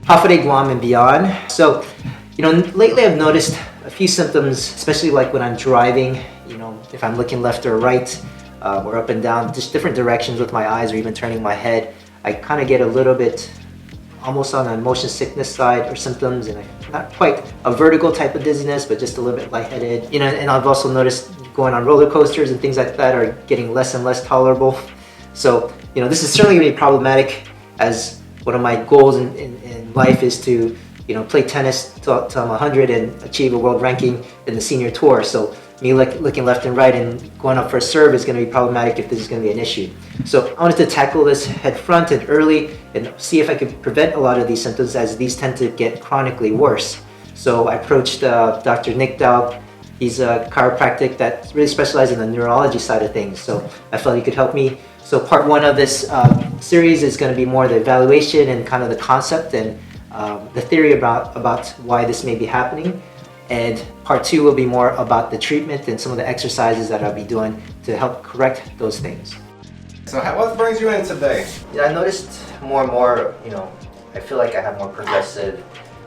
Hafade, Guam, and beyond. So, lately I've noticed a few symptoms, especially like when I'm driving, if I'm looking left or right, or up and down, just different directions with my eyes or even turning my head. I kind of get a little bit almost on a motion sickness side or symptoms, and not quite a vertigo type of dizziness, but just a little bit lightheaded. And I've also noticed going on roller coasters and things like that are getting less and less tolerable. So, this is certainly going to be problematic, as one of my goals in life is to, play tennis till I'm 100 and achieve a world ranking in the senior tour. So me looking left and right and going up for a serve is going to be problematic if this is going to be an issue. So I wanted to tackle this head front and early and see if I could prevent a lot of these symptoms, as these tend to get chronically worse. So I approached Dr. Nicdao. He's a chiropractic that really specializes in the neurology side of things. So I felt he could help me. So part one of this series is going to be more the evaluation and kind of the concept and the theory about why this may be happening. And part two will be more about the treatment and some of the exercises that I'll be doing to help correct those things. So what brings you in today? Yeah, I noticed more and more, I feel like I have more progressive,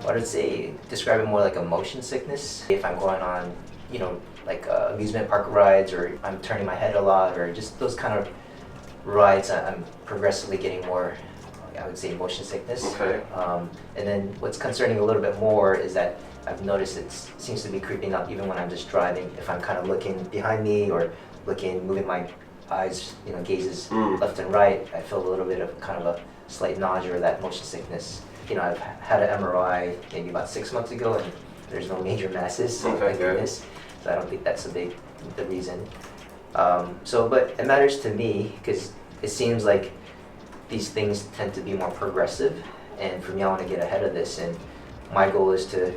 what I'd say, describe it more like a motion sickness. If I'm going on, like amusement park rides, or I'm turning my head a lot, or just those kind of rides, I'm progressively getting more, I would say, motion sickness. Okay. And then what's concerning a little bit more is that I've noticed it seems to be creeping up even when I'm just driving. If I'm kind of looking behind me or moving my eyes, gazes left and right, I feel a little bit of kind of a slight nausea or that motion sickness. I've had an MRI maybe about 6 months ago, and there's no major masses, so thank goodness. So I don't think that's the reason. But it matters to me because it seems like these things tend to be more progressive, and for me, I want to get ahead of this, and my goal is to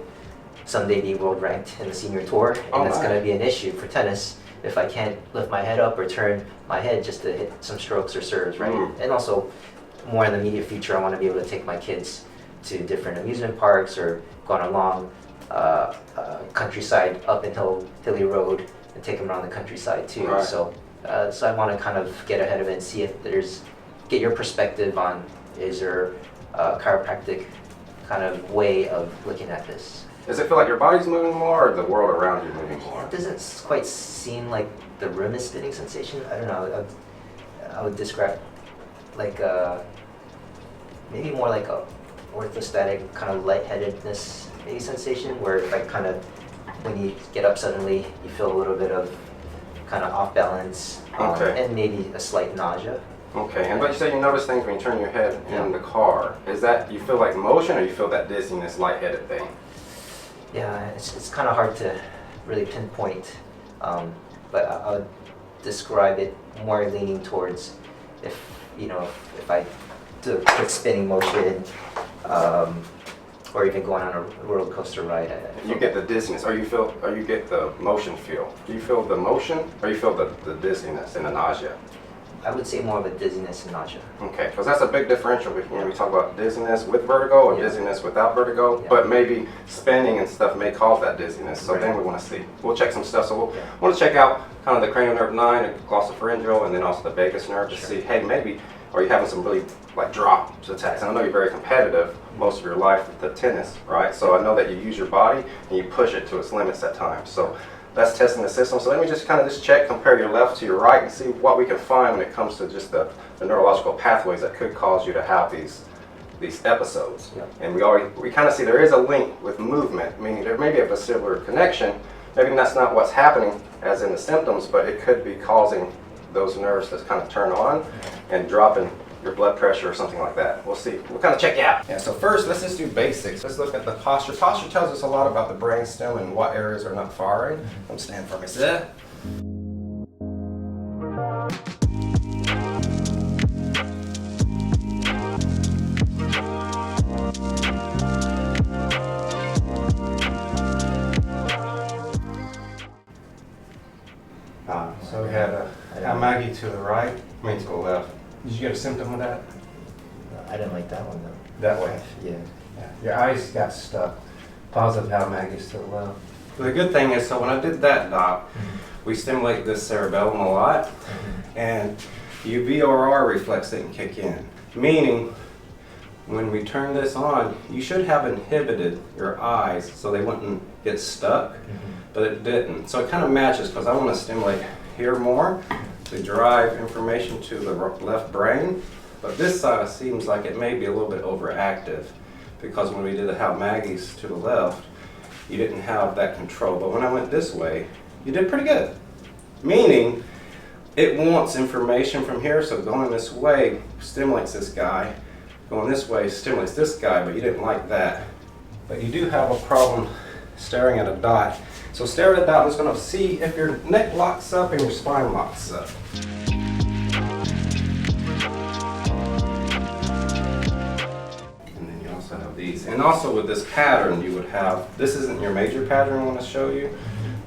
someday be world ranked in the senior tour, and that's going to be an issue for tennis if I can't lift my head up or turn my head just to hit some strokes or serves, right? And also, more in the immediate future, I want to be able to take my kids to different amusement parks or go on a long countryside up and hilly road and take them around the countryside too. Right. So I want to kind of get ahead of it and see if get your perspective on, is there a chiropractic kind of way of looking at this? Does it feel like your body's moving more, or the world around you moving more? It doesn't quite seem like the rim is spinning sensation. I don't know. I would describe like maybe more like a orthostatic kind of lightheadedness maybe sensation, where if I kind of, when you get up suddenly, you feel a little bit of kind of off balance, and maybe a slight nausea. Okay, and but you say you notice things when you turn your head in the car. Is that you feel like motion, or you feel that dizziness, lightheaded thing? Yeah, it's kind of hard to really pinpoint, but I would describe it more leaning towards if I do a quick spinning motion, or even going on a roller coaster ride. You get the dizziness, or you get the motion feel. Do you feel the motion, or you feel the dizziness and the nausea? I would say more of a dizziness and nausea. Okay, because that's a big differential when we talk about dizziness with vertigo or dizziness without vertigo, but maybe spinning and stuff may cause that dizziness, so then we want to see. We'll check some stuff, so we'll want to check out kind of the cranial nerve 9, the glossopharyngeal, and then also the vagus nerve to see, hey, maybe, are you having some really like drop attacks? And I know you're very competitive most of your life with the tennis, right? So I know that you use your body and you push it to its limits at times. So that's testing the system. So let me just check, compare your left to your right, and see what we can find when it comes to just the neurological pathways that could cause you to have these episodes. And we kind of see there is a link with movement, meaning there may be a vestibular connection. Maybe that's not what's happening as in the symptoms, but it could be causing those nerves to kind of turn on and dropping your blood pressure or something like that. We'll see. We'll kind of check you out. Yeah, so first, let's just do basics. Let's look at the posture. Posture tells us a lot about the brainstem and what areas are not firing. I'm stand for me, sir. So we had Maggie to the right, I mean to the left. Did you get a symptom with that? I didn't like that one though. That way? Yeah. Your eyes got stuck. Positive how Maggie's to the left. The good thing is, so when I did that, Doc, we stimulate this cerebellum a lot, and your VRR reflex didn't kick in. Meaning, when we turn this on, you should have inhibited your eyes so they wouldn't get stuck, but it didn't. So it kind of matches because I want to stimulate here more to drive information to the left brain. But this side seems like it may be a little bit overactive because when we did the How Maggie's to the left, you didn't have that control. But when I went this way, you did pretty good. Meaning, it wants information from here, so going this way stimulates this guy. Going this way stimulates this guy, but you didn't like that. But you do have a problem staring at a dot. So stare at a dot, it's going to see if your neck locks up and your spine locks up. And then you also have these. And also with this pattern you would have, this isn't your major pattern I want to show you,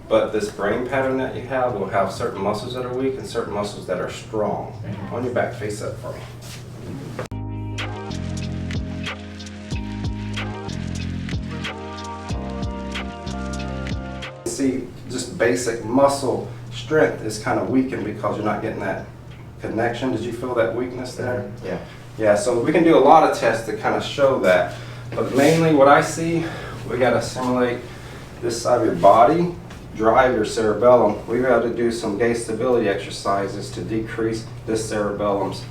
but this brain pattern that you have will have certain muscles that are weak and certain muscles that are strong. On your back, face up for me. See, just basic muscle strength is kind of weakened because you're not getting that connection. Did you feel that weakness there? Yeah. Yeah, so we can do a lot of tests to kind of show that. But mainly what I see, we got to simulate this side of your body, drive your cerebellum. We got to do some gait stability exercises to decrease this cerebellum's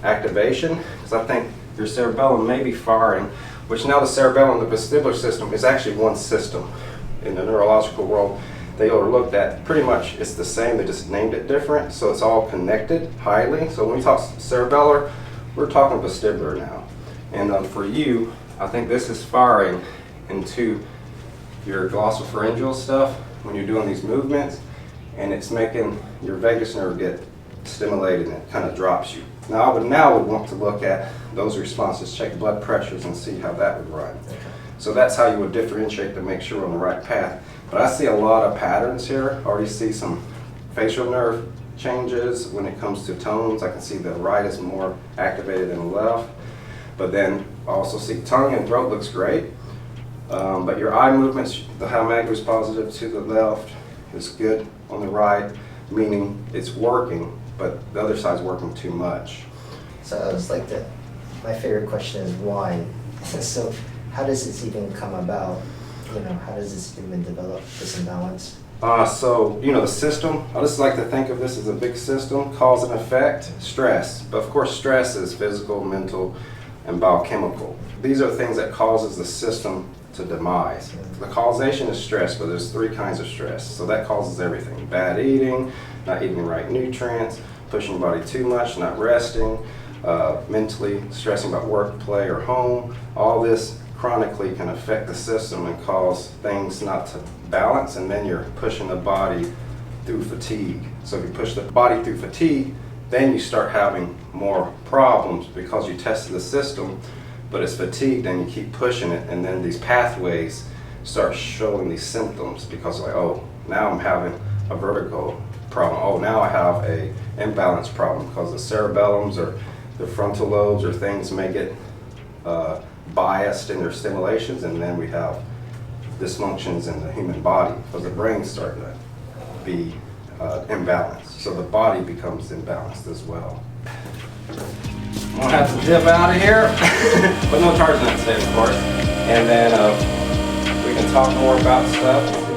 activation, because I think your cerebellum may be firing, which now the cerebellum, the vestibular system, is actually one system. In the neurological world, they overlooked that pretty much it's the same, they just named it different, so it's all connected highly. So when we talk cerebellar, we're talking vestibular now. And for you, I think this is firing into your glossopharyngeal stuff when you're doing these movements, and it's making your vagus nerve get stimulated and it kind of drops you. Now I would want to look at those responses, check blood pressures and see how that would run. Okay. So that's how you would differentiate to make sure we're on the right path. But I see a lot of patterns here. I already see some facial nerve changes when it comes to tones. I can see the right is more activated than the left. But then I also see tongue and throat looks great. But your eye movements, the How Maggie was positive to the left is good on the right, meaning it's working, but the other side's working too much. So it's like my favorite question is why? So how does this even come about? You know, how does this even develop this imbalance? So, you know, the system, I just like to think of this as a big system, cause and effect, stress. But of course stress is physical, mental, and biochemical. These are things that causes the system to demise. The causation is stress, but there's three kinds of stress. So that causes everything. Bad eating, not eating the right nutrients, pushing your body too much, not resting, mentally stressing about work, play, or home. All this chronically can affect the system and cause things not to balance, and then you're pushing the body through fatigue. So if you push the body through fatigue, then you start having more problems because you tested the system, but it's fatigued and you keep pushing it, and then these pathways start showing these symptoms because like, oh, now I'm having a vertigo problem. Oh, now I have a imbalance problem because the cerebellums or the frontal lobes or things may get biased in their stimulations, and then we have dysfunctions in the human body because the brain's starting to be imbalanced. So the body becomes imbalanced as well. I'm gonna have to dip out of here, but no charge on that today, of course. And then we can talk more about stuff.